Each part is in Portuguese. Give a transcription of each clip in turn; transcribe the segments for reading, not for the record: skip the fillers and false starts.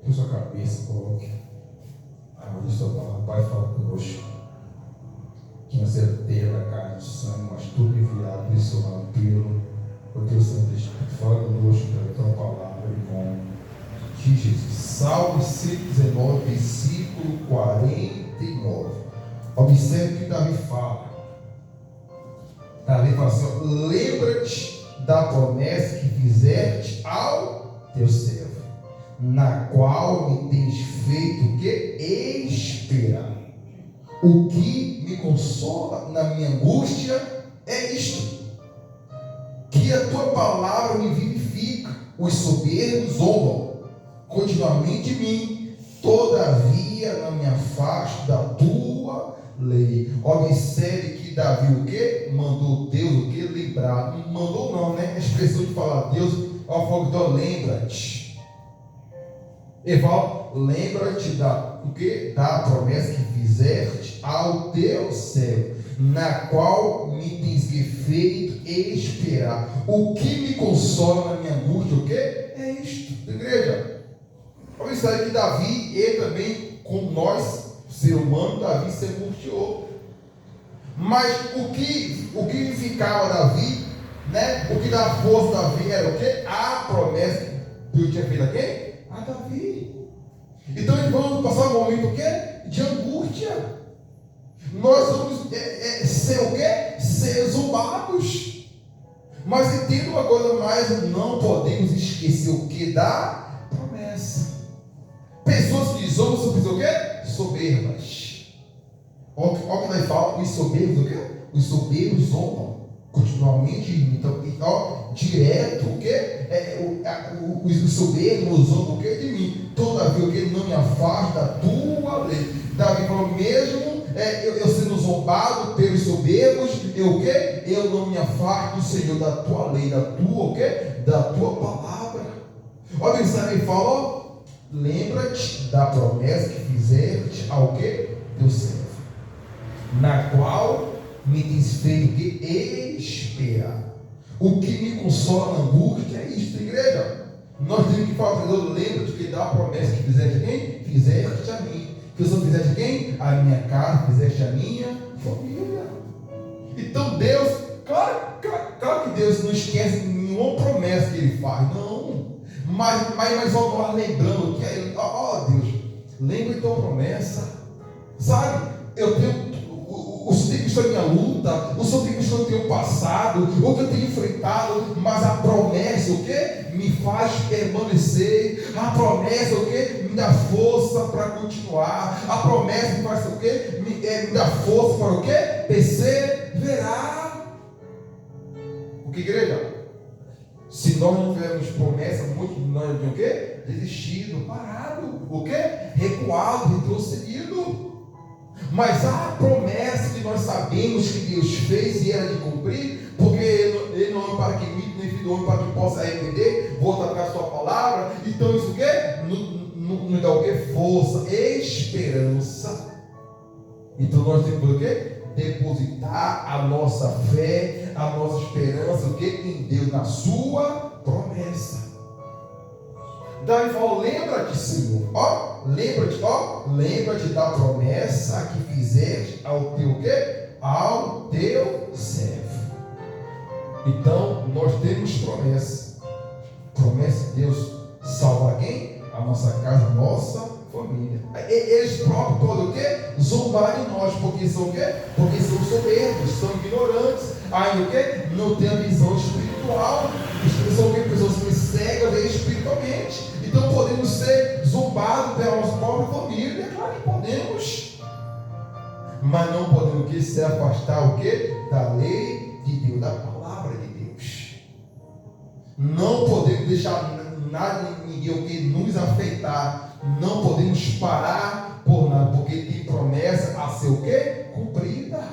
por sua cabeça, coloque a mão do seu lado. Pai, fala conosco. Que não seja terra da carne e sangue, mas tudo enviado pelo seu lado, pelo teu Santo Espírito. Fala conosco pela tua palavra, em nome de Jesus. Salmo 119, versículo 49. Observe o que Davi fala. Davi fala assim: lembra-te da promessa que fizeste ao teu servo, na qual me tens feito o que? Esperar. O que me consola na minha angústia é isto: que a tua palavra me vivifica. Os soberbos zombam continuamente de mim, todavia não me afasto da tua lei. Observe que Davi o que? Mandou Deus o que? Lembrar. Mandou não, né? A expressão de falar Deus, ao fogo, então lembra-te. Eval, lembra-te da promessa que fizeste ao teu servo, na qual me tens feito esperar. O que me consola na minha angústia, o que? É isto, igreja. Observe que Davi, ele também, como nós, ser humano, Davi se angustiou. Mas o que ficava Davi, né? O que dá força a Davi era o que? A promessa que Deus tinha feito a quem? A Davi. Então eles vão passar um momento o quê? De angústia. Nós vamos ser o quê? Ser zombados. Mas entenda uma coisa mais: não podemos esquecer o que? Da promessa. Pessoas que zombam são pessoas o quê? Soberbas. Olha o que nós falamos: os soberbos o quê? Os soberbos zombam continuamente. Então, direto o quê? Os soberbos zombam o quê? De mim. Todavia o que? Não me afasta da tua lei. Davi falou: mesmo eu sendo zombado pelos soberbos, eu o quê? Eu não me afasto, Senhor, da tua lei, da tua o quê? Da tua palavra. Olha o que ele fala: lembra-te da promessa que fizeste ao quê? Teu servo, na qual me tens feito o quê? Esperar. O que me consola na angústia é isto, igreja. Nós temos que falar: lembra-te que dá a promessa que fizeste a quem? Fizeste a mim. Que o Senhor fizeste a quem? A minha casa, fizeste a minha família. Então Deus, claro que Deus não esquece nenhuma promessa que Ele faz, não. Mas nós lembrando que Deus, lembra tua promessa, sabe? O Senhor tem visto a minha luta, o Senhor tem visto o teu passado, o que eu tenho enfrentado, mas a promessa o que? Me faz permanecer. A promessa o que? Me dá força para continuar. A promessa me faz o que? Me dá força para o que? Perseverar. O que, igreja? Se nós não tivermos promessa, muitos de nós de o quê? Desistido, parado, o quê? Recuado, retrocedido. Mas a promessa que nós sabemos que Deus fez e era de cumprir, porque Ele não é para que imite, nem filho do homem para que possa arrepender, voltar para a sua palavra. Então isso o quê? Nos dá o quê? Força, esperança. Então nós temos o quê? Depositar a nossa fé, a nossa esperança, o que? Em Deus, na sua promessa. Davi falou: lembra-te, Senhor, lembra-te da promessa que fizeste ao teu quê? Ao teu servo. Então nós temos promessa de Deus salvar quem? A nossa casa, a nossa família. Eles próprios podem o quê? Zombar de nós, porque são o quê? Porque são soberbos, são ignorantes, ainda o quê? Não tem a visão espiritual. São o quê? Pessoas que cegas espiritualmente. Então podemos ser zombados pela nossa própria família, claro que podemos. Mas não podemos o quê? Se afastar o quê? Da lei de Deus, da palavra de Deus. Não podemos deixar nada, ninguém o que nos afetar. Não podemos parar por nada, porque tem promessa a ser o quê? Cumprida.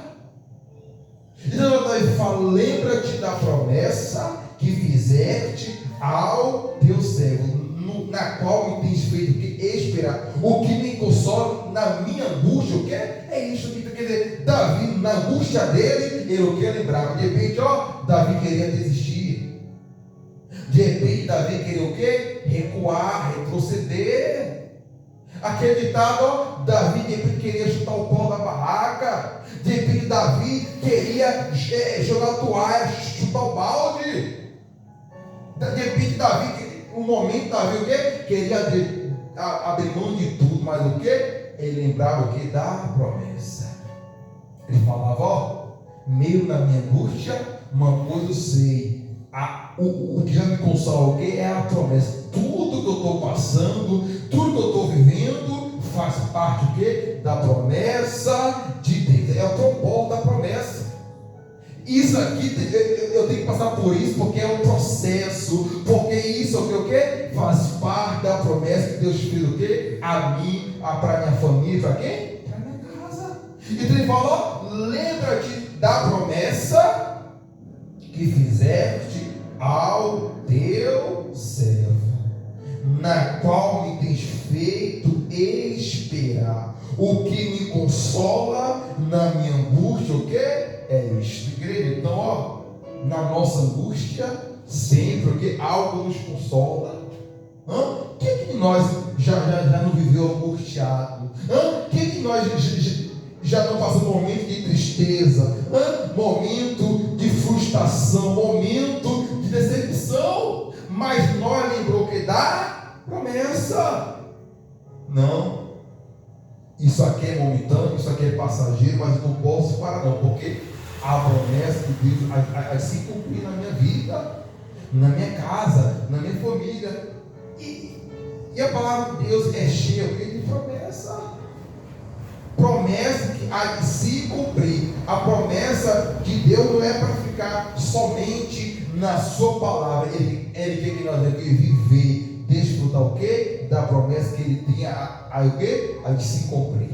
Então nós falamos: lembra-te da promessa que fizeste ao teu servo, na qual me tens feito o que? Esperar. O que me consola na minha angústia, o que? É isso que quer dizer. Davi, na angústia dele, ele o que? Lembrava. De repente, Davi queria desistir. De repente, Davi queria o quê? Recuar, retroceder. Aquele ditado, ó, Davi de repente queria chutar o pau da barraca, de repente Davi queria jogar a toalha, chutar o balde, de repente Davi, um momento Davi o quê? Queria abrir mão de tudo, mas o quê? Ele lembrava o quê? Da promessa. Ele falava, ó, meio na minha angústia, uma coisa eu sei, o que já me consola o quê? É a promessa. Tudo que eu estou passando, tudo que eu estou vivendo, faz parte o quê? Da promessa de Deus. É o propósito da promessa. Isso aqui, eu tenho que passar por isso, porque é um processo, porque isso aqui o quê? Faz parte da promessa que Deus fez o quê? A mim, para minha família, para quem? Para minha casa. Então ele falou, lembra-te da promessa que fizeste ao teu servo, na qual me tens feito esperar. O que me consola na minha angústia, o que? É isto, igreja. Então, ó, na nossa angústia, sempre o que? Algo nos consola. Quem que nós já não viveu angustiado? Quem que nós já não passou momento de tristeza? Momento de frustração, momento de decepção? Mas nós lembrou que dá promessa. Não. Isso aqui é momentâneo, isso aqui é passageiro, mas não posso parar não, porque a promessa de Deus vai se cumprir na minha vida, na minha casa, na minha família. E a palavra de Deus é cheia de promessa. Promessa que há de se cumprir. A promessa de Deus não é para ficar somente na sua palavra. Ele quer que nós aqui viver, desfrutar o quê? Da promessa que ele tinha o quê? A de se cumprir.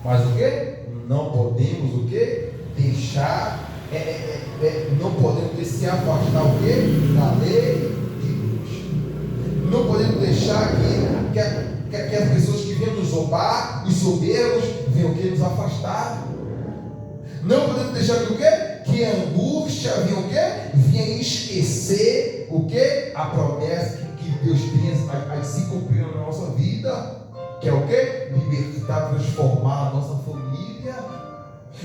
Mas o quê? Não podemos o quê? Deixar, não podemos se afastar o quê? Da lei de Deus. Não podemos deixar que as pessoas que vêm nos zombar, os soberbos, venham o quê? Nos afastar. Não podemos deixar que o quê? Que a angústia venha o quê? Venha esquecer o quê? A promessa que Deus tem a se cumprir na nossa vida. Que é o quê? Libertar, transformar a nossa família.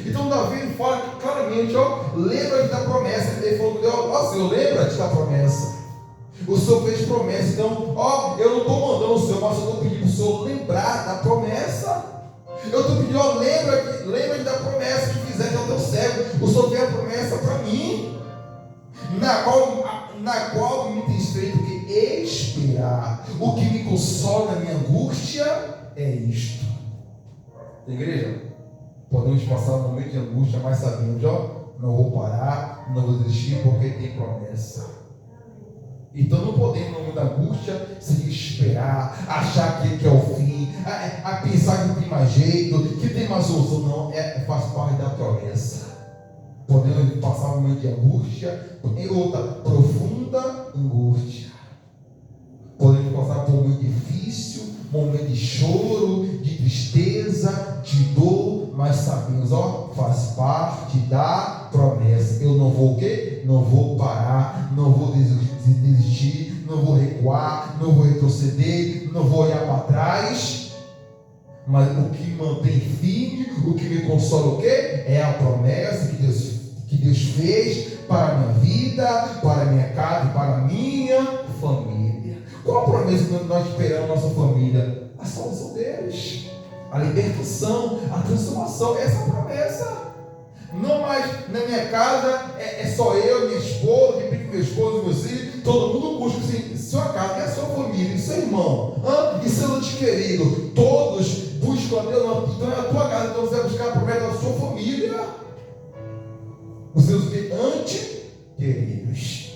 Então Davi fala claramente, ó, lembra-te da promessa. Ele falou, ó Senhor, lembra-te da promessa. O Senhor fez promessa, então, ó, eu não estou mandando o Senhor, mas eu estou pedindo para o Senhor lembrar da promessa. Eu estou pedindo, ó, lembra-te da promessa que fizeste ao teu servo. O Senhor fez a promessa para mim, na qual me tens feito que esperar. O que me consola na minha angústia é isto. Igreja, podemos passar um momento de angústia, mas sabemos, ó, não vou parar, não vou desistir, porque tem promessa. Então não podemos, no momento da angústia, se desesperar, achar que é o fim, a pensar que tem mais jeito, que tem mais solução. Não, faz parte da promessa. Podemos passar um momento de angústia, em outra profunda angústia. Podemos passar por um momento difícil, momento de choro, de tristeza, de dor, mas sabemos, ó, faz parte da promessa. Eu não vou o quê? Não vou parar, não vou desistir, não vou recuar, não vou retroceder, não vou olhar para trás. Mas o que me mantém firme, o que me consola o quê? É a promessa que Deus fez para a minha vida, para a minha casa, para a minha família. Qual a promessa que nós esperamos na nossa família? A salvação deles, a libertação, a transformação. Essa é a promessa. Não mais na minha casa é só eu, minha esposa, meu esposo, meus filhos. Todo mundo busca assim, sua casa, é a sua família, e seu irmão, e seu ente querido. Todos buscam a Deus. Então é a tua casa, então você vai buscar a promessa da sua família, os seus ente queridos.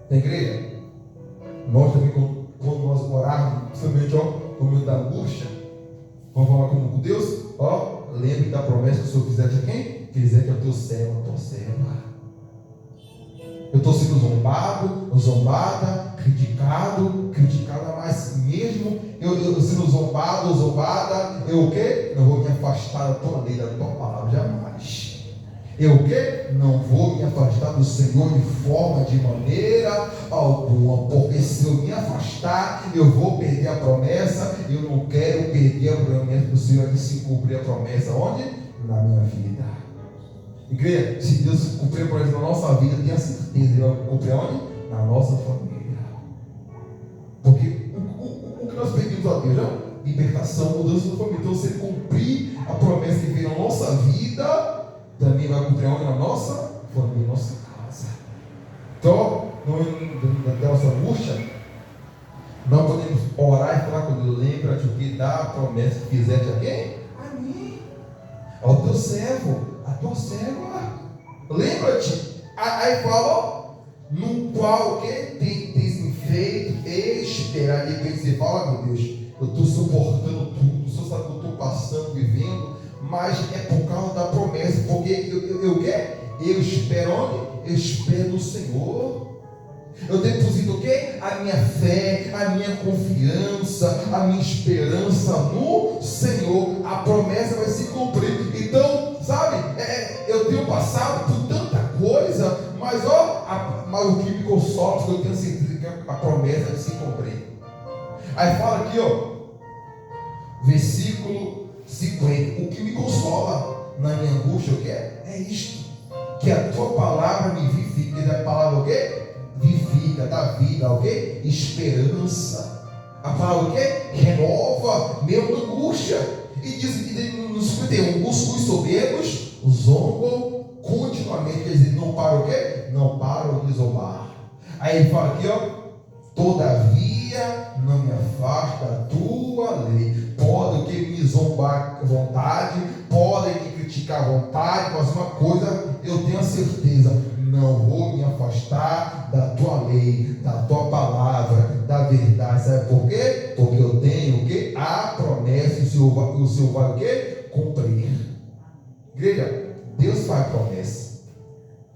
Da igreja, nós também, quando nós orarmos, principalmente no momento da angústia, vamos falar com Deus, ó, lembre da promessa que o Senhor fizeste a quem? Fizeste ao teu servo, a tua serva. Eu estou sendo zombada, criticado, mas mesmo eu sendo zombada, eu o quê? Não vou me afastar da tua lei, da tua palavra, jamais. Eu o quê? Não vou me afastar do Senhor de maneira alguma, porque se eu me afastar afastar, eu vou perder a promessa. Eu não quero perder a promessa do Senhor de se cumprir a promessa. Onde? Na minha vida. Igreja, se Deus cumprir a promessa na nossa vida, tenha certeza, Ele vai cumprir onde? Na nossa família. Porque o que nós pedimos a Deus, né? Libertação, mudança da família. Então, se Ele cumprir a promessa que veio na nossa vida, também vai cumprir onde? Na nossa família, na nossa casa. Então, na nossa angústia, não podemos orar e falar com Deus. Lembra-te o que dá a promessa que fizeste a quem? A mim, ao teu servo, a tua serva. Lembra-te. Aí fala, no qual o que tens me feito esperar. De repente você fala, meu Deus, eu estou suportando tudo, o Senhor sabe que eu estou passando, vivendo, mas é por causa da promessa, porque eu espero onde? Eu espero no Senhor. Eu deposito o quê? A minha fé, a minha confiança, a minha esperança no Senhor. A promessa vai se cumprir. Então, sabe, eu tenho passado por tanta coisa, mas o que me consola, eu tenho certeza que a promessa vai se cumprir. Aí fala aqui, versículo 50. O que me consola na minha angústia, o que é? É isto, que a tua palavra me vivifica. E a palavra o quê? Vivifica, dá vida, o quê? Esperança. A palavra o quê? Renova minha angústia. E diz no 51, os soberbos zombam continuamente. Quer dizer, não param o quê? Não param de zombar. Aí ele fala aqui, todavia não me afasta da tua lei. Podem me zombar à vontade, podem me criticar à vontade, mas uma coisa eu tenho a certeza: não vou me afastar da tua lei, da tua palavra, da verdade. Sabe por quê? Porque eu tenho o quê? A promessa, e o Senhor vai o quê? Cumprir. Igreja, Deus faz promessa.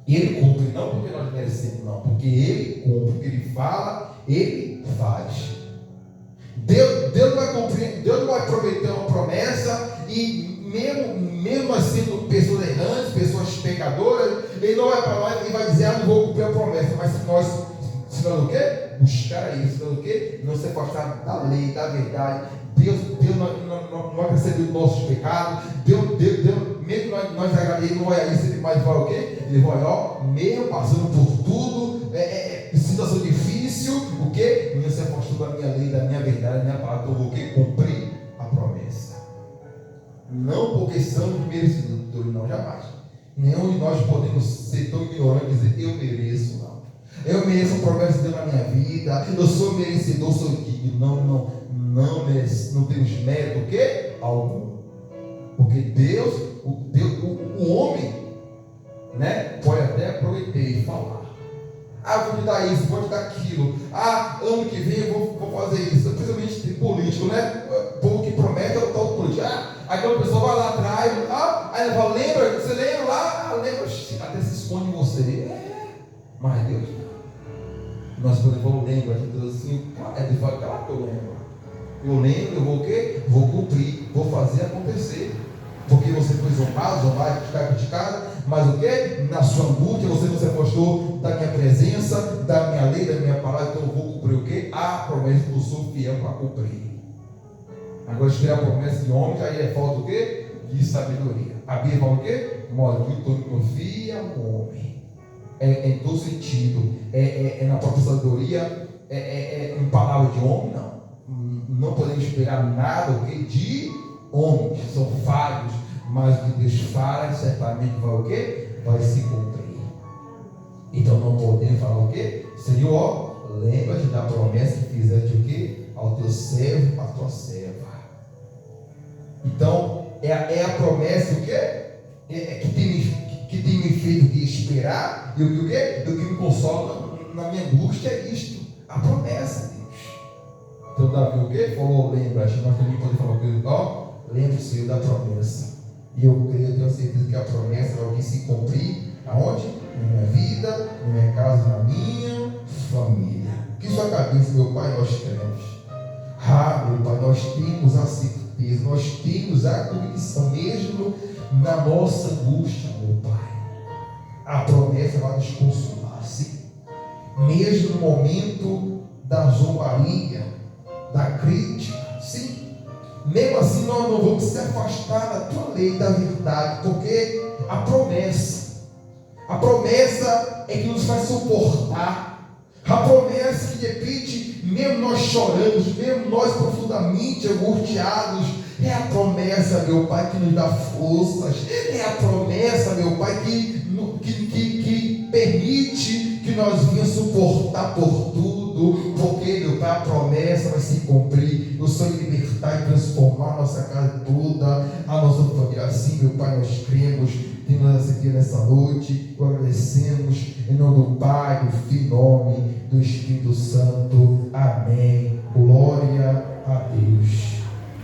E Ele cumpre, não porque nós merecemos, não, porque Ele cumpre, porque Ele fala, Ele faz. Deus vai cumprir, Deus não vai prometer uma promessa e mesmo nós sendo pessoas errantes, pessoas pecadoras, Ele não vai para nós e vai dizer, não vou cumprir a promessa. Mas se nós o quê? Buscar isso, o quê? Não se afastar da lei, da verdade. Deus não percebe os nossos pecados. Deus mesmo nós agradecemos, Ele não vai isso, Ele vai o quê? Ele vai, mesmo passando por tudo, situação difícil, o quê? Não se afastou da minha lei, da minha verdade, da minha palavra. Então, o quê? Cumprir a promessa. Não porque somos merecedores, não, jamais. Nenhum de nós podemos ser tão ignorantes e dizer, eu mereço, não. Eu mereço a promessa de Deus na minha vida, eu sou merecedor, sou digno. Não mereço, não temos mérito, o quê? Algum. Porque Deus, o homem, né, pode até aproveitar e falar. Vou te dar isso, vou te dar aquilo. Ano que vem eu vou fazer isso. Principalmente político, né? O povo que promete é o tal político. Aquela pessoa vai lá atrás, aí ela fala, lembra? Você lembra lá? Lembra? Até se esconde em você. Mas Deus não. Nós podemos falar, lembra? A gente diz assim, ele fala, claro que eu lembro. Eu lembro, eu vou o quê? Vou cumprir, vou fazer acontecer. Porque você foi zombado, criticado, mas o que? Na sua angústia você não se afastou da minha presença, da minha lei, da minha palavra. Então eu vou cumprir o que? A promessa que eu sou fiel para cumprir. Agora esperar a promessa de homem, aí é falta o que? De sabedoria. A Bíblia fala o que? Maldito que confia no homem. Em todo sentido. Na própria sabedoria, em palavra de homem, não. Não podemos esperar nada o que? De homens, são falhos, mas o que Deus fala certamente vai o quê? Vai se cumprir. Então não podemos falar o quê? Senhor, lembra-te da promessa que fizeste o quê? Ao teu servo, à tua serva. Então é a promessa o quê? Que tem me feito de esperar, e o quê? O que me consola na minha angústia é isto, a promessa de Deus. Então Davi o quê? Falou, lembra-te, nós também podemos falar com ele, lembre-se, Senhor, da promessa. E eu creio, eu tenho certeza que a promessa vai se cumprir aonde? Na minha vida, na minha casa, na minha família. Que sua cabeça, meu Pai, nós cremos. Meu Pai, nós temos a certeza, nós temos a convicção, mesmo na nossa angústia, meu Pai. A promessa vai nos consolar, sim. Mesmo no momento da zombaria, da crítica. Sim, mesmo assim nós não vamos se afastar da tua lei, da verdade, porque a promessa é que nos faz suportar. A promessa que de repente, mesmo nós choramos, mesmo nós profundamente angustiados, é a promessa, meu Pai, que nos dá forças. É a promessa, meu Pai, que permite que nós venhamos suportar por tudo, porque, meu Pai, a promessa vai se cumprir. O Senhor libertar e transformar a nossa casa toda, a nossa família. Assim, meu Pai, nós cremos, temos aqui nessa noite, agradecemos em nome do Pai, do Filho, em nome do Espírito Santo. Amém. Glória a Deus.